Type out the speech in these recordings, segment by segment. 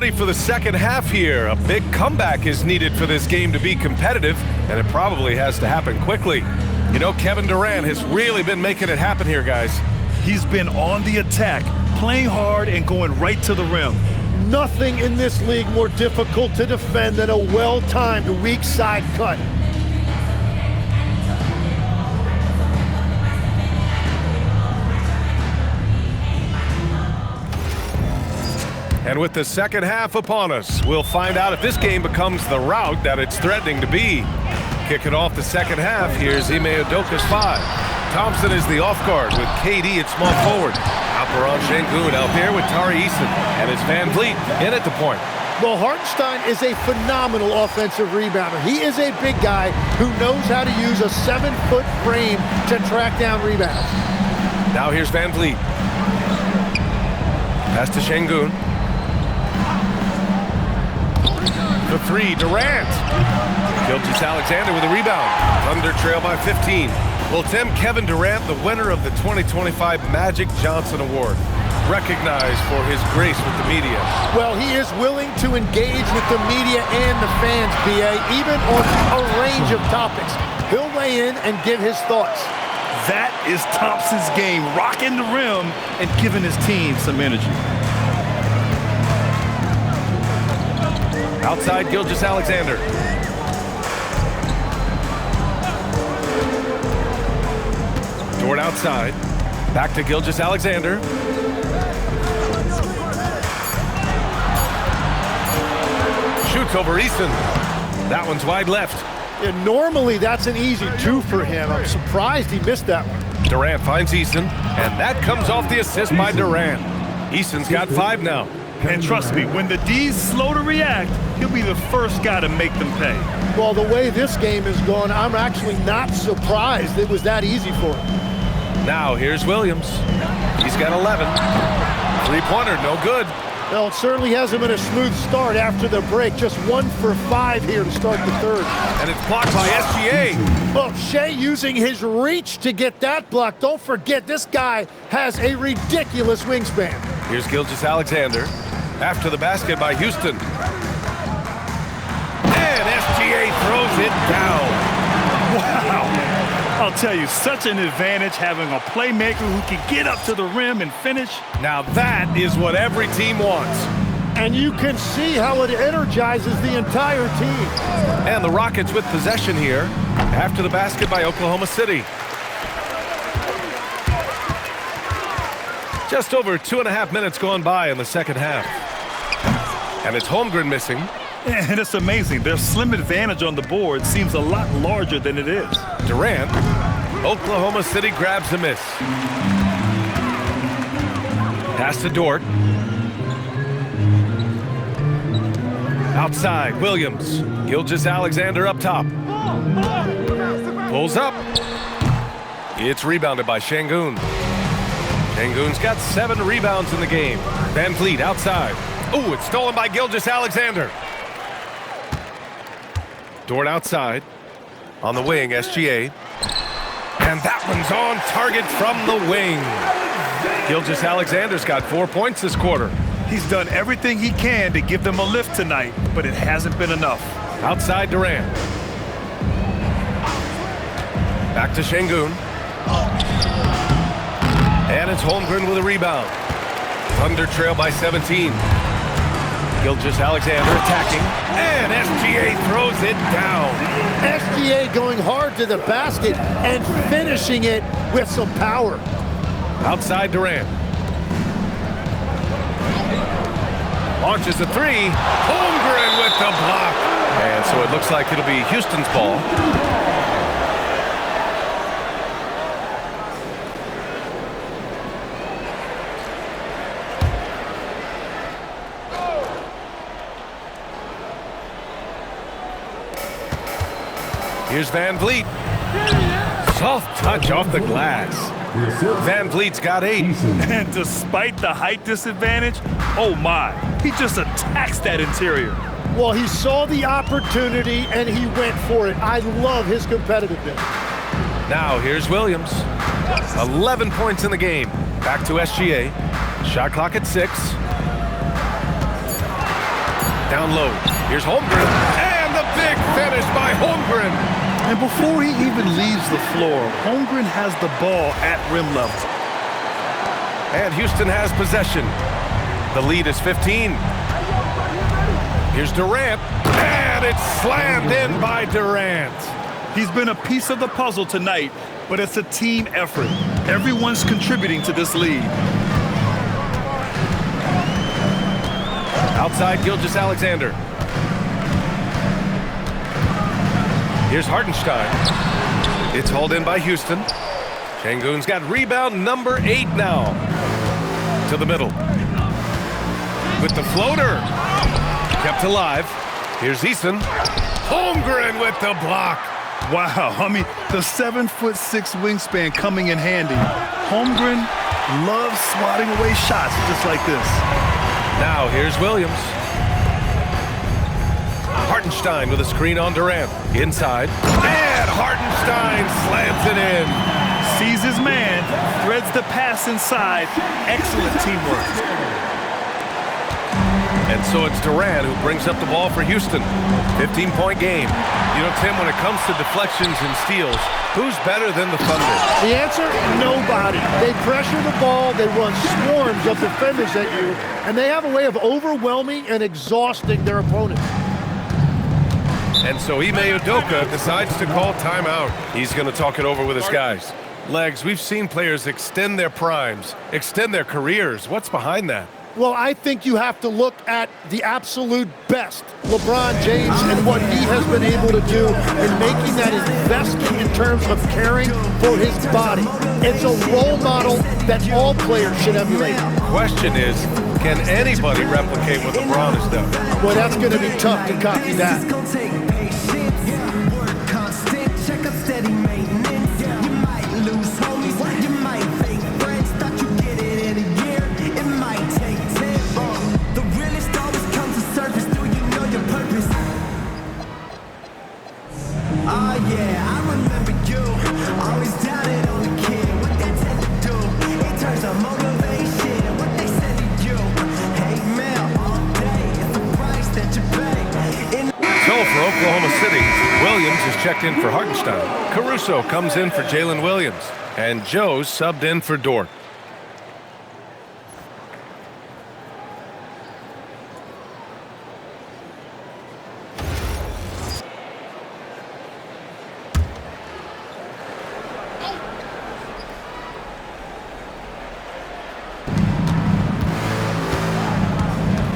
ready for the second half here. A big comeback is needed for this game to be competitive, and it probably has to happen quickly. You know, Kevin Durant has really been making it happen here, guys. He's been on the attack, playing hard and going right to the rim. Nothing in this league more difficult to defend than a well-timed weak side cut. And with the second half upon us, we'll find out if this game becomes the rout that it's threatening to be. Kicking off the second half, here's Ime Udoka's 5. Thompson is the off guard with KD at small forward. Alperen Sengun out there with Tari Eason, and it's Van Vliet in at the point. Well, Hartenstein is a phenomenal offensive rebounder. He is a big guy who knows how to use a 7-foot frame to track down rebounds. Now here's Van Vliet. Pass to Sengun. For 3, Durant. Gilgeous-Alexander with a rebound. Thunder trail by 15. Well, Tim, Kevin Durant, the winner of the 2025 Magic Johnson Award, recognized for his grace with the media. Well, he is willing to engage with the media and the fans, BA, even on a range of topics. He'll weigh in and give his thoughts. That is Thompson's game, rocking the rim and giving his team some energy. Outside, Gilgeous-Alexander. Dort outside. Back to Gilgeous-Alexander. Shoots over Easton. That one's wide left. And normally that's an easy 2 for him. I'm surprised he missed that one. Durant finds Easton, and that comes off the assist by Durant. Easton's got 5 now. And trust me, when the D's slow to react, he'll be the first guy to make them pay. Well, the way this game is going, I'm actually not surprised it was that easy for him. Now here's Williams. He's got 11. Three-pointer, no good. Well, it certainly hasn't been a smooth start after the break. Just 1 for 5 here to start the third. And it's blocked by SGA. Well, Shea using his reach to get that block. Don't forget, this guy has a ridiculous wingspan. Here's Gilgeous-Alexander. After the basket by Houston. And SGA throws it down. Wow. I'll tell you, such an advantage having a playmaker who can get up to the rim and finish. Now that is what every team wants. And you can see how it energizes the entire team. And the Rockets with possession here after the basket by Oklahoma City. Just over 2.5 minutes gone by in the second half. And it's Holmgren missing. And it's amazing. Their slim advantage on the board seems a lot larger than it is. Durant. Oklahoma City grabs the miss. Pass to Dort. Outside, Williams. Gilgeous-Alexander up top. Pulls up. It's rebounded by Sengun. Sengun's got 7 rebounds in the game. Van Vliet outside. Oh, it's stolen by Gilgeous-Alexander. Dort outside. On the wing, SGA. And that one's on target from the wing. Gilgeous-Alexander's got 4 points this quarter. He's done everything he can to give them a lift tonight, but it hasn't been enough. Outside Durant. Back to Sengun. And it's Holmgren with a rebound. Thunder trail by 17. Gilgeous-Alexander attacking. And SGA throws it down. SGA going hard to the basket and finishing it with some power. Outside Durant. Launches a 3. Holmgren with the block. And so it looks like it'll be Houston's ball. Here's Van Vliet. Soft touch off the glass. Van Vliet's got 8. And despite the height disadvantage, oh my, he just attacks that interior. Well, he saw the opportunity and he went for it. I love his competitiveness. Now here's Williams. 11 points in the game. Back to SGA. Shot clock at 6. Down low. Here's Holmgren. And the big finish by Holmgren. And before he even leaves the floor, Holmgren has the ball at rim level. And Houston has possession. The lead is 15. Here's Durant. And it's slammed in by Durant. He's been a piece of the puzzle tonight, but it's a team effort. Everyone's contributing to this lead. Outside Gilgeous-Alexander. Here's Hartenstein. It's hauled in by Houston. Şengün's got rebound number 8 now. To the middle. With the floater. Kept alive. Here's Eason. Holmgren with the block. Wow, I mean, the 7'6" wingspan coming in handy. Holmgren loves swatting away shots just like this. Now here's Williams. Hartenstein with a screen on Durant. Inside. And Hartenstein slams it in. Sees his man, threads the pass inside. Excellent teamwork. And so it's Durant who brings up the ball for Houston. 15-point game. You know, Tim, when it comes to deflections and steals, who's better than the Thunder? The answer, nobody. They pressure the ball, they run swarms of defenders at you, and they have a way of overwhelming and exhausting their opponents. And so Ime Udoka decides to call timeout. He's going to talk it over with his guys. Legs, we've seen players extend their primes, extend their careers. What's behind that? Well, I think you have to look at the absolute best, LeBron James, and what he has been able to do in making that investment in terms of caring for his body. It's a role model that all players should emulate. Question is, can anybody replicate what LeBron has done? Well, that's going to be tough to copy that. For Oklahoma City, Williams is checked in for Hartenstein. Caruso comes in for Jalen Williams. And Joe's subbed in for Dort.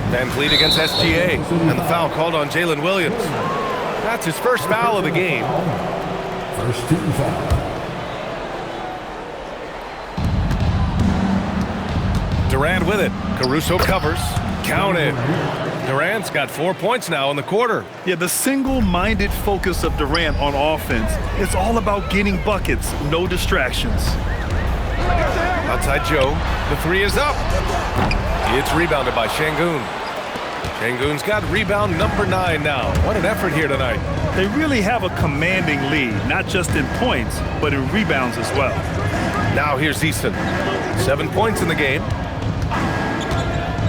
Van Vliet against SGA, and the foul called on Jalen Williams. That's his first foul of the game. First team foul. Durant with it. Caruso covers. Counted. Durant's got 4 points now in the quarter. Yeah, the single-minded focus of Durant on offense, it's all about getting buckets, no distractions. Outside Joe. The three is up. It's rebounded by Şengün. Şengün's got rebound number 9 now. What an effort here tonight. They really have a commanding lead, not just in points, but in rebounds as well. Now here's Eason. 7 points in the game.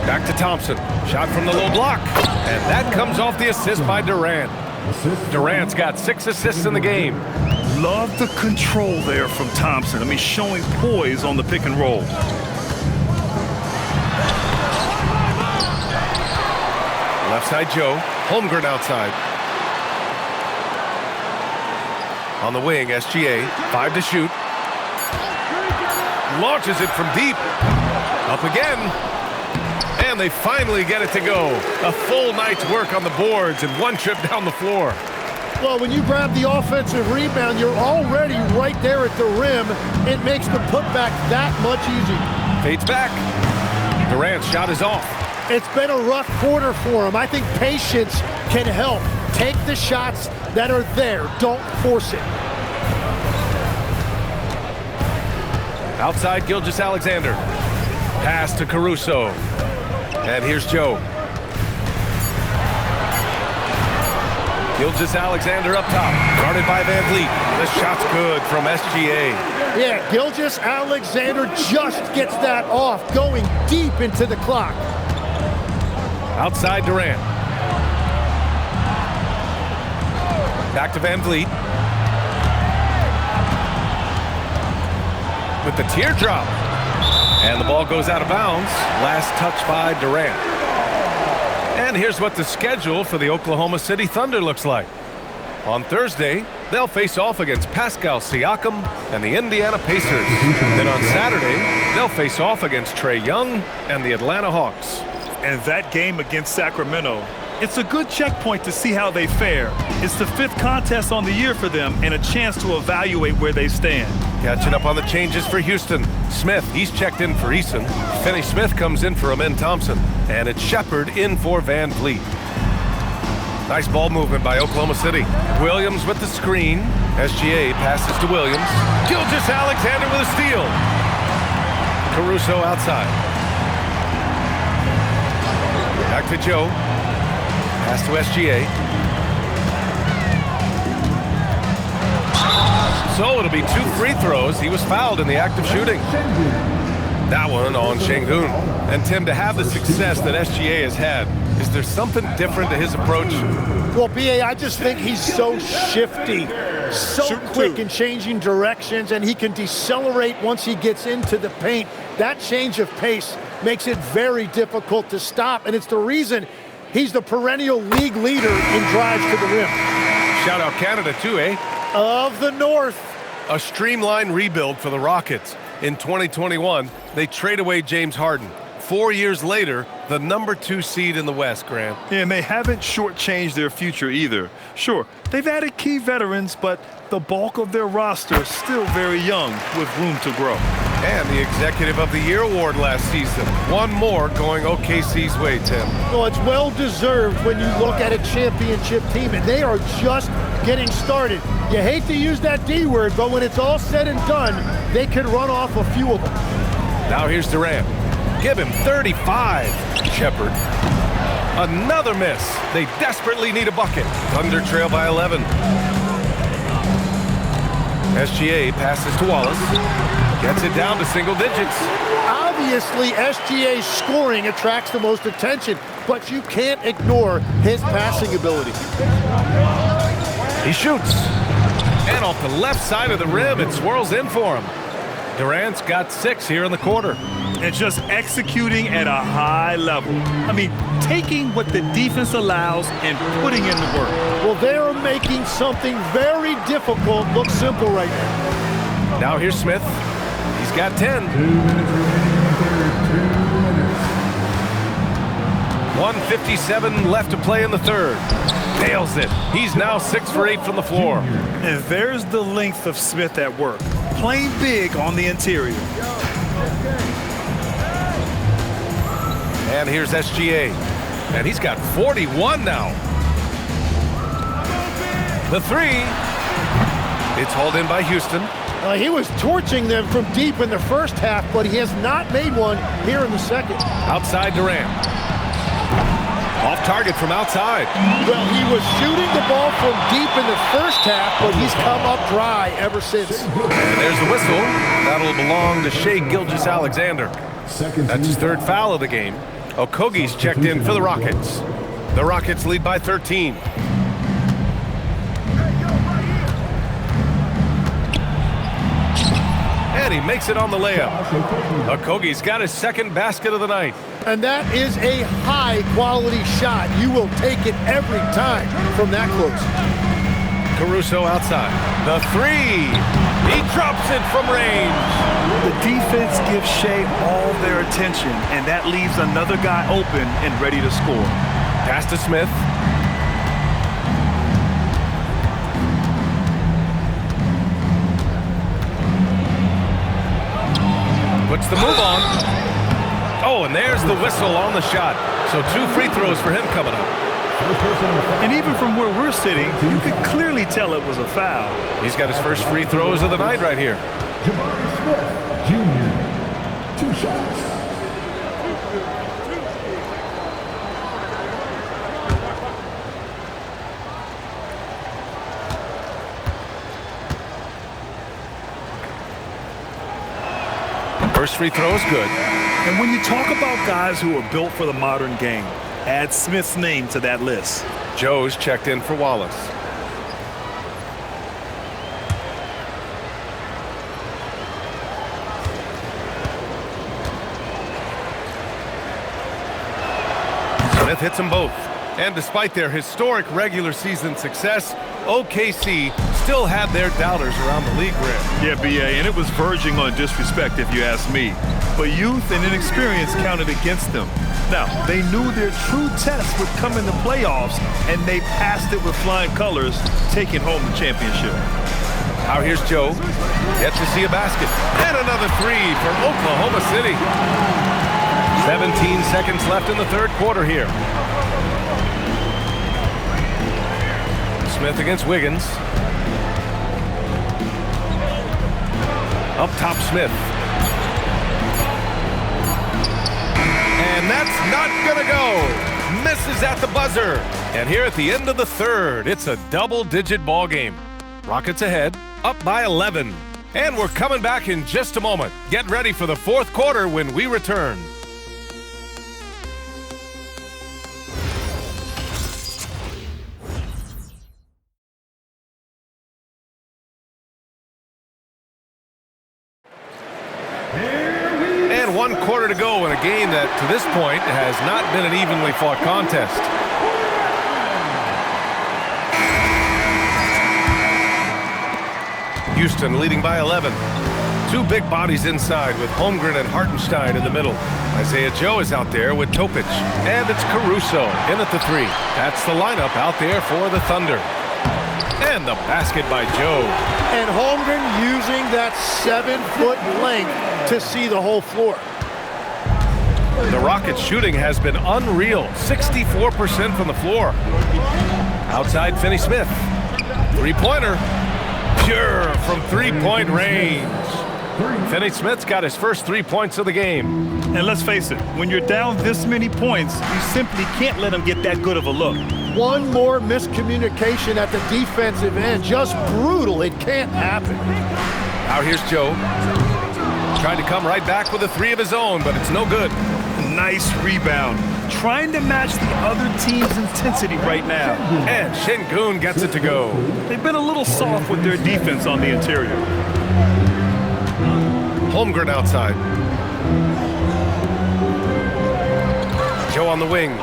Back to Thompson. Shot from the low block. And that comes off the assist by Durant. Durant's got 6 assists in the game. Love the control there from Thompson. I mean, showing poise on the pick and roll. Left side Joe. Holmgren outside. On the wing, SGA. 5 to shoot. Launches it from deep. Up again. And they finally get it to go. A full night's work on the boards and 1 trip down the floor. Well, when you grab the offensive rebound, you're already right there at the rim. It makes the putback that much easier. Fades back. Durant's shot is off. It's been a rough quarter for him. I think patience can help. Take the shots that are there. Don't force it. Outside Gilgeous-Alexander. Pass to Caruso. And here's Joe. Gilgeous-Alexander up top. Guarded by Van Vliet. The shot's good from SGA. Yeah, Gilgeous-Alexander just gets that off, going deep into the clock. Outside Durant. Back to Van Vliet. With the teardrop. And the ball goes out of bounds. Last touch by Durant. And here's what the schedule for the Oklahoma City Thunder looks like. On Thursday, they'll face off against Pascal Siakam and the Indiana Pacers. Then on Saturday, they'll face off against Trae Young and the Atlanta Hawks. And that game against Sacramento, it's a good checkpoint to see how they fare. It's the 5th contest on the year for them and a chance to evaluate where they stand. Catching up on the changes for Houston. Smith, he's checked in for Eason. Finney-Smith comes in for Amen Thompson. And it's Shepard in for Van Vliet. Nice ball movement by Oklahoma City. Williams with the screen. SGA passes to Williams. Gilgeous-Alexander with a steal. Caruso outside. Back to Joe. Pass to SGA. So it'll be 2 free throws. He was fouled in the act of shooting. That one on Şengün. And Tim, to have the success that SGA has had, is there something different to his approach? Well, B.A., I just think he's so shifty, so quick in changing directions, and he can decelerate once he gets into the paint. That change of pace makes it very difficult to stop, and it's the reason he's the perennial league leader in drives to the rim. Shout out Canada too, eh? Of the North. A streamlined rebuild for the Rockets. In 2021, they trade away James Harden. 4 years later, the number 2 seed in the West, Graham. Yeah, and they haven't shortchanged their future either. Sure, they've added key veterans, but the bulk of their roster is still very young with room to grow. And the Executive of the Year award last season. One more going OKC's way, Tim. Well, it's well-deserved when you look at a championship team, and they are just getting started. You hate to use that D word, but when it's all said and done, they could run off a few of them. Now here's Durant. Give him 35. Shepard. Another miss. They desperately need a bucket. Thunder trail by 11. SGA passes to Wallace. Gets it down to single digits. Obviously, SGA's scoring attracts the most attention, but you can't ignore his passing ability. He shoots. And off the left side of the rim, it swirls in for him. Durant's got 6 here in the quarter. And just executing at a high level. I mean, taking what the defense allows and putting in the work. Well, they're making something very difficult look simple right now. Now here's Smith. He's got 10. 1:57 left to play in the third. Nails it. He's now 6 for 8 from the floor. And there's the length of Smith at work. Playing big on the interior. And here's SGA. And he's got 41 now. The 3. It's hauled in by Houston. He was torching them from deep in the first half, but he has not made one here in the second. Outside Durant. Off target from outside. Well, he was shooting the ball from deep in the first half, but he's come up dry ever since. And there's the whistle. That'll belong to Shai Gilgeous-Alexander. That's his 3rd foul of the game. Okogie's checked in for the Rockets. The Rockets lead by 13. And he makes it on the layup. Okogie's got his 2nd basket of the night. And that is a high-quality shot. You will take it every time from that close. Caruso outside. The 3. He drops it from range. The defense gives Shai all their attention, and that leaves another guy open and ready to score. Pass to Smith. Puts the move on. Oh, and there's the whistle on the shot. So 2 free throws for him coming up. And even from where we're sitting, you could clearly tell it was a foul. He's got his first free throws of the night right here. Jabari Smith, Jr., 2 shots. First free throw is good. And when you talk about guys who are built for the modern game, add Smith's name to that list. Joe's checked in for Wallace. Smith hits them both. And despite their historic regular season success, OKC still had their doubters around the league rim. Yeah, B.A., and it was verging on disrespect if you ask me. But youth and inexperience counted against them. Now, they knew their true test would come in the playoffs, and they passed it with flying colors, taking home the championship. Now here's Joe. Yet to see a basket. And another three for Oklahoma City. 17 seconds left in the third quarter here. Smith against Wiggins. Up top, Smith. And that's not gonna go. Misses at the buzzer. And here at the end of the third, it's a double-digit ball game. Rockets ahead, up by 11. And we're coming back in just a moment. Get ready for the fourth quarter when we return. And 1 quarter to go in a game that, to this point, has not been an evenly fought contest. Houston leading by 11. Two big bodies inside with Holmgren and Hartenstein in the middle. Isaiah Joe is out there with Topic. And it's Caruso in at the three. That's the lineup out there for the Thunder. And the basket by Joe. And Holmgren using that 7-foot length to see the whole floor. The Rockets' shooting has been unreal. 64% from the floor. Outside, Finney Smith. Three-pointer. Pure from three-point range. Finney Smith's got his first 3 points of the game. And let's face it, when you're down this many points, you simply can't let them get that good of a look. One more miscommunication at the defensive end. Just brutal. It can't happen. Now here's Joe. Trying to come right back with a three of his own, but it's no good. Nice rebound. Trying to match the other team's intensity right now. And Şengün gets it to go. They've been a little soft with their defense on the interior. Holmgren outside. Joe on the wing.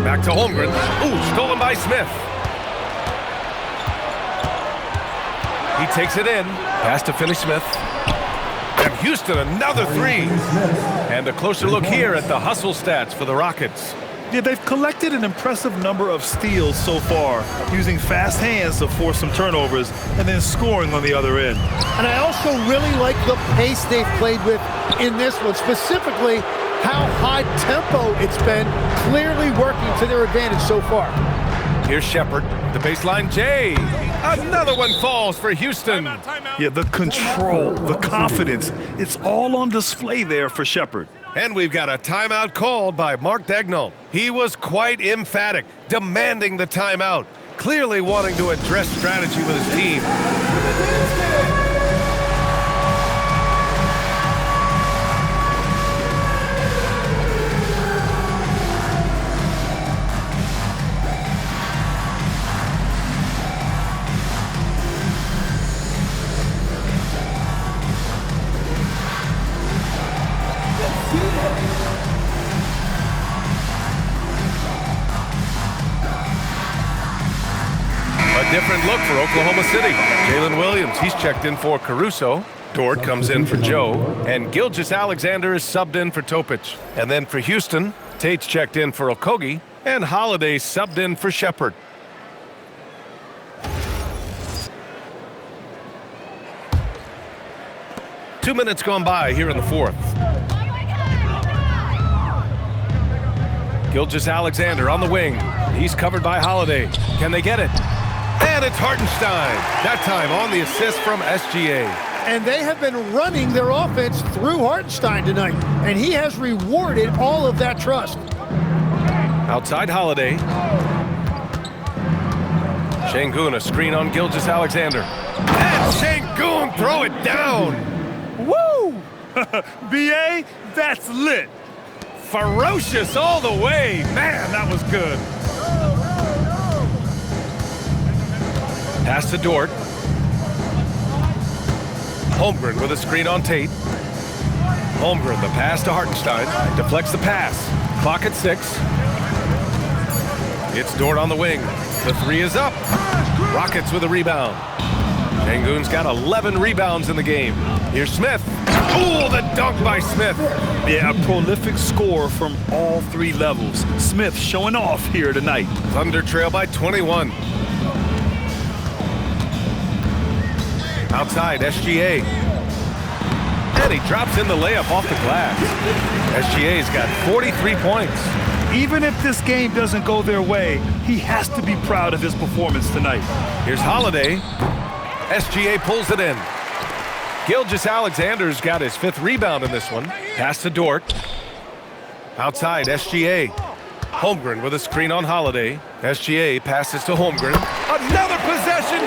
Back to Holmgren. Ooh, stolen by Smith. He takes it in. Pass to Finney Smith. And Houston, another three. And a closer look here at the hustle stats for the Rockets. Yeah, they've collected an impressive number of steals so far, using fast hands to force some turnovers and then scoring on the other end. And I also really like the pace they've played with in this one, specifically how high tempo it's been, clearly working to their advantage so far. Here's Shepherd, the baseline Jay. Another one falls for Houston. Yeah, the control, the confidence, it's all on display there for Shepherd. And we've got a timeout called by Mark Daigneault. He was quite emphatic, demanding the timeout, clearly wanting to address strategy with his team. A different look for Oklahoma City. Jalen Williams, he's checked in for Caruso. Dort comes in for Joe. And Gilgeous-Alexander is subbed in for Topic. And then for Houston, Tate's checked in for Okogie. And Holiday subbed in for Shepherd. Two minutes gone by here in the fourth. Gilgeous-Alexander on the wing. He's covered by Holiday. Can they get it? And it's Hartenstein. That time on the assist from SGA. And they have been running their offense through Hartenstein tonight. And he has rewarded all of that trust. Outside Holiday. Şengün, a screen on Gilgeous-Alexander. And Şengün, throw it down. Woo! B.A., that's lit. Ferocious all the way. Man, that was good. Pass to Dort. Holmgren with a screen on Tate. Holmgren, the pass to Hartenstein. Deflects the pass. Clock at 6. It's Dort on the wing. The three is up. Rockets with a rebound. Şengün's got 11 rebounds in the game. Here's Smith. Ooh, the dunk by Smith. Yeah, a prolific scorer from all three levels. Smith showing off here tonight. Thunder trail by 21. Outside, SGA. And he drops in the layup off the glass. SGA's got 43 points. Even if this game doesn't go their way, he has to be proud of his performance tonight. Here's Holiday. SGA pulls it in. Gilgeous-Alexander's got his 5th rebound in this one. Pass to Dort. Outside, SGA. Holmgren with a screen on Holiday. SGA passes to Holmgren. Another possession,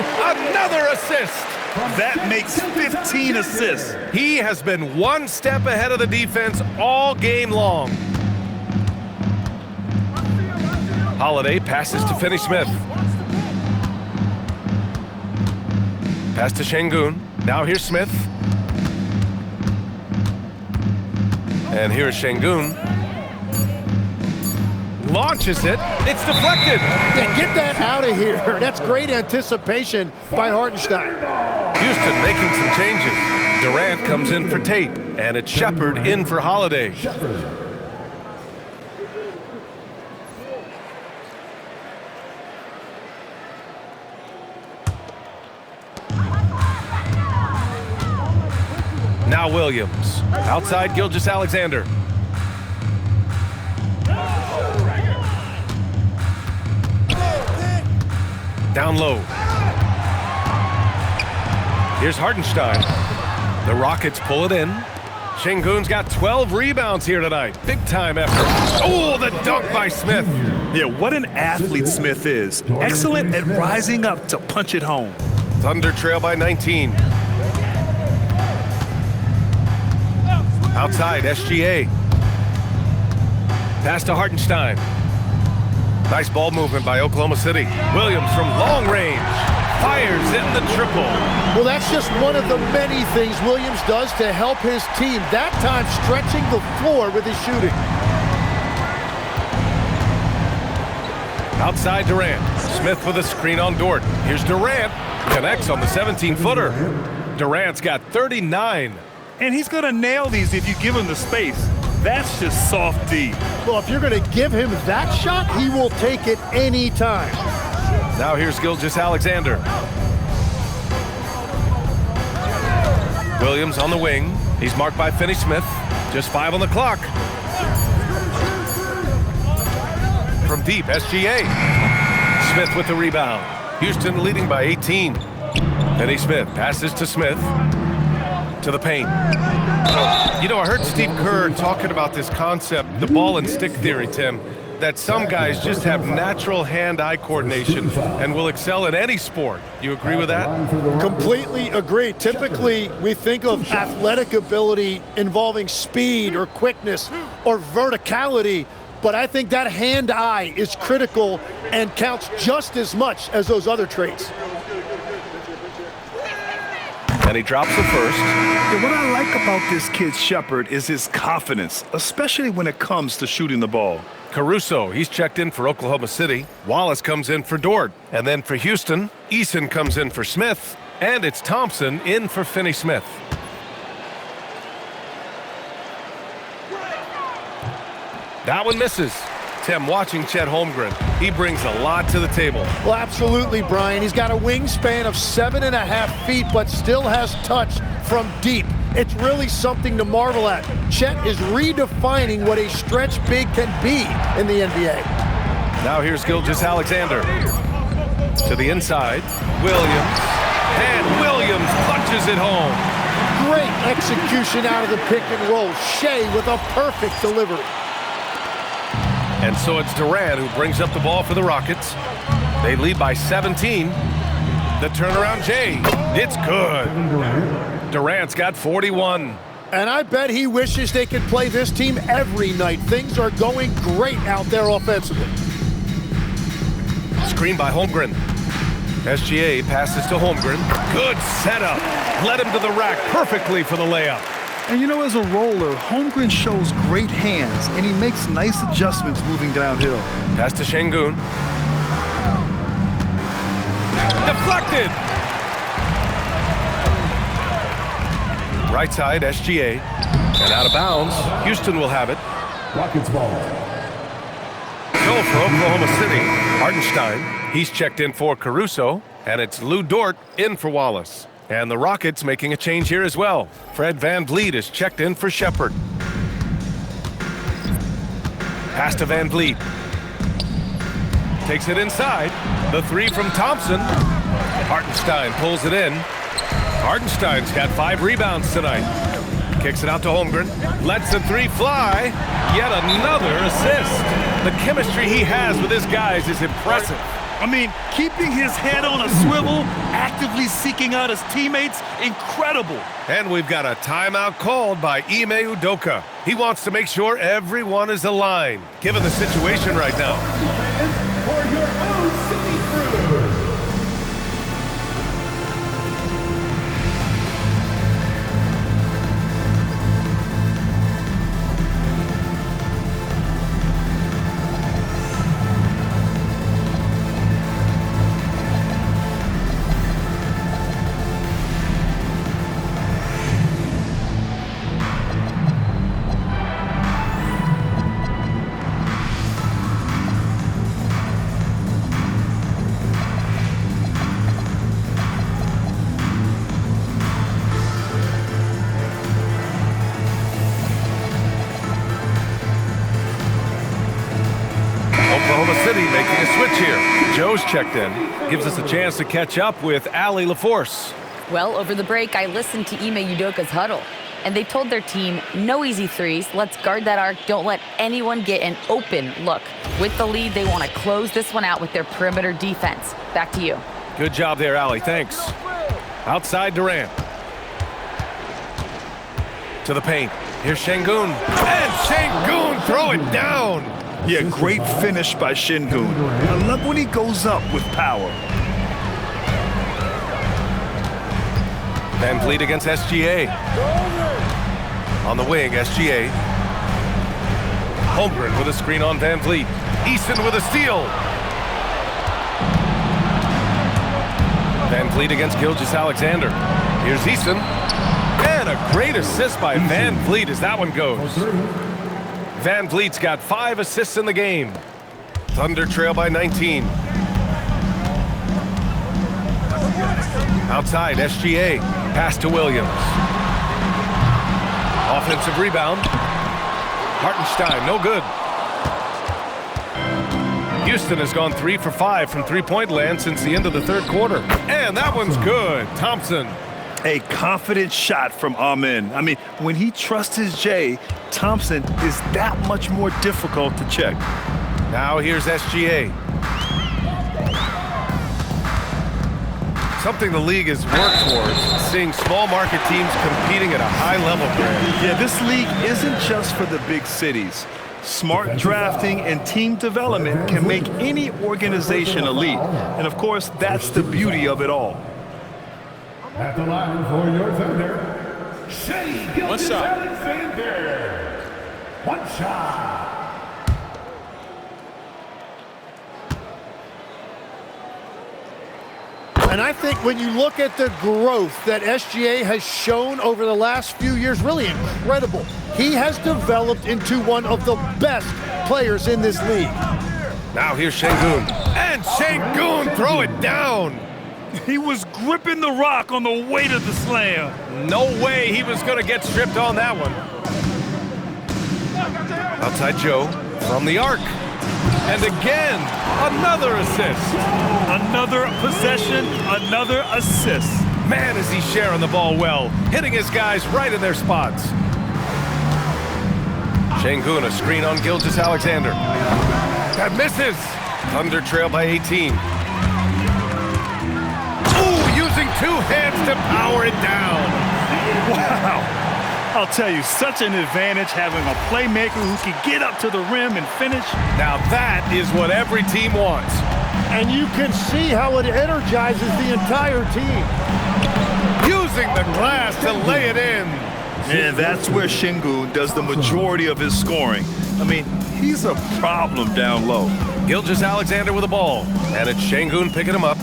another assist. That makes 15 assists. He has been one step ahead of the defense all game long. Holiday passes to Finney-Smith. Pass to Şengün. Now here's Smith. And here's Şengün. Launches it. It's deflected. Yeah, get that out of here. That's great anticipation by Hartenstein. Houston making some changes. Durant comes in for Tate. And it's Shepherd in for Holiday. Now Williams. Outside, Gilgeous-Alexander. Down low. Here's Hartenstein. The Rockets pull it in. Şengün's got 12 rebounds here tonight. Big time effort. Oh, the dunk by Smith. Yeah, what an athlete Smith is. Excellent at rising up to punch it home. Thunder trail by 19. Outside, SGA. Pass to Hartenstein. Nice ball movement by Oklahoma City. Williams from long range. Fires in the triple. Well, that's just one of the many things Williams does to help his team. That time stretching the floor with his shooting. Outside Durant. Smith with a screen on Dort. Here's Durant. Connects on the 17-footer. Durant's got 39. And he's going to nail these if you give him the space. That's just soft D. Well, if you're going to give him that shot, he will take it any time. Now here's Gilgeous-Alexander. Williams on the wing. He's marked by Finney-Smith. Just 5 on the clock. From deep, SGA. Smith with the rebound. Houston leading by 18. Finney-Smith passes to Smith. To the paint. You know, I heard Steve Kerr talking about this concept, the ball and stick theory, Tim, that some guys just have natural hand-eye coordination and will excel in any sport. You agree with that? Completely agree. Typically, we think of athletic ability involving speed or quickness or verticality, but I think that hand-eye is critical and counts just as much as those other traits. And he drops the first. And what I like about this kid Shepherd is his confidence, especially when it comes to shooting the ball. Caruso, he's checked in for Oklahoma City. Wallace comes in for Dort. And then for Houston, Eason comes in for Smith. And it's Thompson in for Finney-Smith. That one misses. Tim, watching Chet Holmgren, he brings a lot to the table. Well, absolutely, Brian. He's got a wingspan of 7.5 feet, but still has touch from deep. It's really something to marvel at. Chet is redefining what a stretch big can be in the NBA. Now here's Gilgeous-Alexander. To the inside, Williams. And Williams punches it home. Great execution out of the pick and roll. Shea with a perfect delivery. And so it's Durant who brings up the ball for the Rockets. They lead by 17. The turnaround Jay. It's good. Durant's got 41. And I bet he wishes they could play this team every night. Things are going great out there offensively. Screen by Holmgren. SGA passes to Holmgren. Good setup. Led him to the rack perfectly for the layup. And you know, as a roller, Holmgren shows great hands, and he makes nice adjustments moving downhill. Pass to Şengün. Deflected! Right side, SGA. And out of bounds. Houston will have it. Rockets ball. So for Oklahoma City, Hartenstein. He's checked in for Caruso. And it's Lou Dort in for Wallace. And the Rockets making a change here as well. Fred VanVleet is checked in for Shepherd. Pass to VanVleet. Takes it inside. The three from Thompson. Hartenstein pulls it in. Hartenstein's got 5 rebounds tonight. Kicks it out to Holmgren. Lets the three fly. Yet another assist. The chemistry he has with his guys is impressive. I mean, keeping his head on a swivel, actively seeking out his teammates, incredible. And we've got a timeout called by Ime Udoka. He wants to make sure everyone is aligned, given the situation right now. For your own city crew. Oklahoma City making a switch here. Joe's checked in. Gives us a chance to catch up with Allie LaForce. Well, over the break, I listened to Ime Udoka's huddle, and they told their team, no easy threes, let's guard that arc, don't let anyone get an open look. With the lead, they want to close this one out with their perimeter defense. Back to you. Good job there, Allie. Thanks. Outside Durant. To the paint. Here's Şengün. And Şengün throw it down. Yeah, great finish by Şengün. I love when he goes up with power. VanVleet against SGA. On the wing, SGA. Holmgren with a screen on VanVleet. Eason with a steal. VanVleet against Gilgeous-Alexander. Here's Eason. And a great assist by VanVleet as that one goes. VanVleet's got 5 assists in the game. Thunder trail by 19. Outside, SGA. Pass to Williams. Offensive rebound. Hartenstein, no good. Houston has gone 3 for 5 from three-point land since the end of the third quarter. And that one's good. Thompson. A confident shot from Amen. I mean, when he trusts his J, Thompson is that much more difficult to check. Now here's SGA. Something the league has worked towards, seeing small market teams competing at a high level, Grant. Yeah, this league isn't just for the big cities. Smart drafting and team development can make any organization elite. And of course, that's the beauty of it all. At the line for your Thunder, Shai Gilgeous-Alexander. One shot. And I think when you look at the growth that SGA has shown over the last few years, really incredible. He has developed into one of the best players in this league. Now here's Şengün. And Şengün throw it down. He was gripping the rock on the way to the slam. No way he was going to get stripped on that one. Outside Joe from the arc. And again, another assist. Another possession, another assist. Man, is he sharing the ball well, hitting his guys right in their spots. Şengün, a screen on Gilgeous-Alexander. That misses. Thunder trail by 18. Ooh, using 2 hands to power it down. Wow. I'll tell you, such an advantage having a playmaker who can get up to the rim and finish. Now that is what every team wants. And you can see how it energizes the entire team. Using the glass to lay it in. And that's where Şengün does the majority of his scoring. I mean, he's a problem down low. Gilgeous-Alexander with the ball, and it's Şengün picking him up.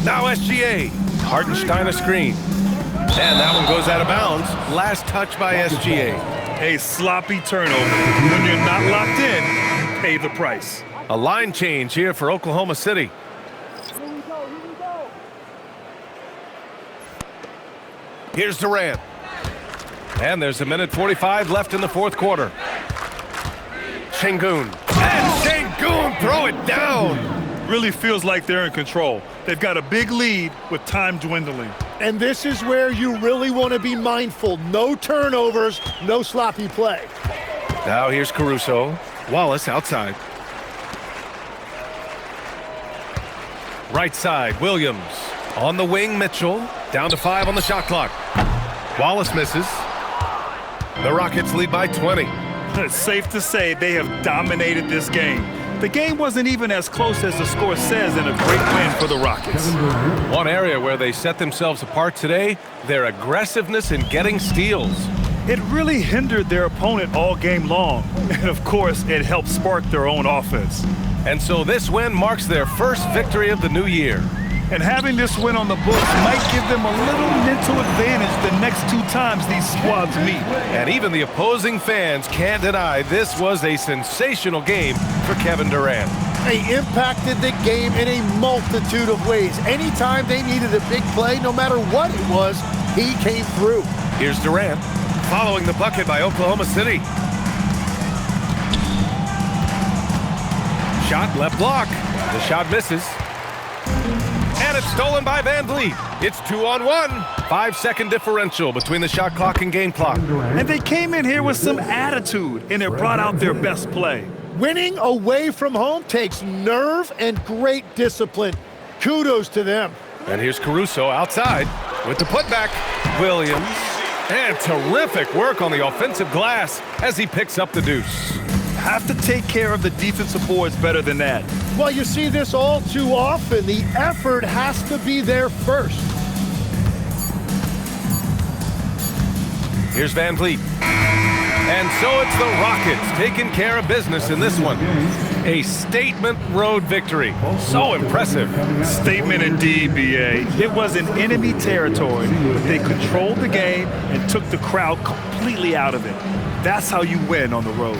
Now SGA. Hartenstein a screen. And that one goes out of bounds. Last touch by SGA. A sloppy turnover. When you're not locked in, you pay the price. A line change here for Oklahoma City. Here's Durant. And there's a minute 45 left in the fourth quarter. Şengün. And Şengün throw it down. Really feels like they're in control. They've got a big lead with time dwindling. And this is where you really want to be mindful. No turnovers, no sloppy play. Now here's Caruso. Wallace outside. Right side, Williams. On the wing, Mitchell. Down to 5 on the shot clock. Wallace misses. The Rockets lead by 20. It's safe to say they have dominated this game. The game wasn't even as close as the score says, and a great win for the Rockets. One area where they set themselves apart today, their aggressiveness in getting steals. It really hindered their opponent all game long. And of course, it helped spark their own offense. And so this win marks their first victory of the new year. And having this win on the books might give them a little mental advantage the next 2 times these squads meet. And even the opposing fans can't deny this was a sensational game for Kevin Durant. They impacted the game in a multitude of ways. Anytime they needed a big play, no matter what it was, he came through. Here's Durant, following the bucket by Oklahoma City. Shot left block. The shot misses. And it's stolen by Van Vliet. It's 2-on-1. 5-second differential between the shot clock and game clock. And they came in here with some attitude, and it brought out their best play. Winning away from home takes nerve and great discipline. Kudos to them. And here's Caruso outside with the putback. Williams. And terrific work on the offensive glass as he picks up the deuce. Have to take care of the defensive boards better than that. Well, you see this all too often. The effort has to be there first. Here's Van Vliet. And so it's the Rockets taking care of business in this one. A statement road victory. So impressive. Statement indeed, B.A. It was in enemy territory, but they controlled the game and took the crowd completely out of it. That's how you win on the road.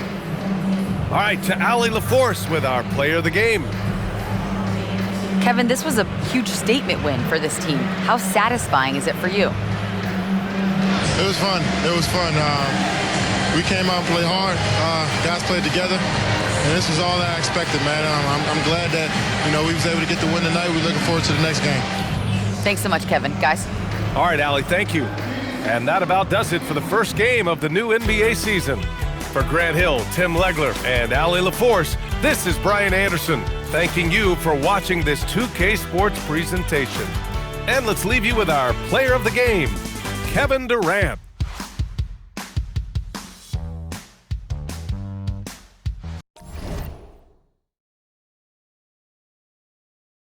All right, to Allie LaForce with our player of the game. Kevin, this was a huge statement win for this team. How satisfying is it for you? It was fun. It was fun. We came out and played hard. Guys played together. And this was all I expected, man. I'm glad that, we was able to get the win tonight. We're looking forward to the next game. Thanks so much, Kevin. Guys. All right, Allie, thank you. And that about does it for the first game of the new NBA season. For Grant Hill, Tim Legler, and Allie LaForce, this is Brian Anderson, thanking you for watching this 2K Sports presentation. And let's leave you with our player of the game, Kevin Durant.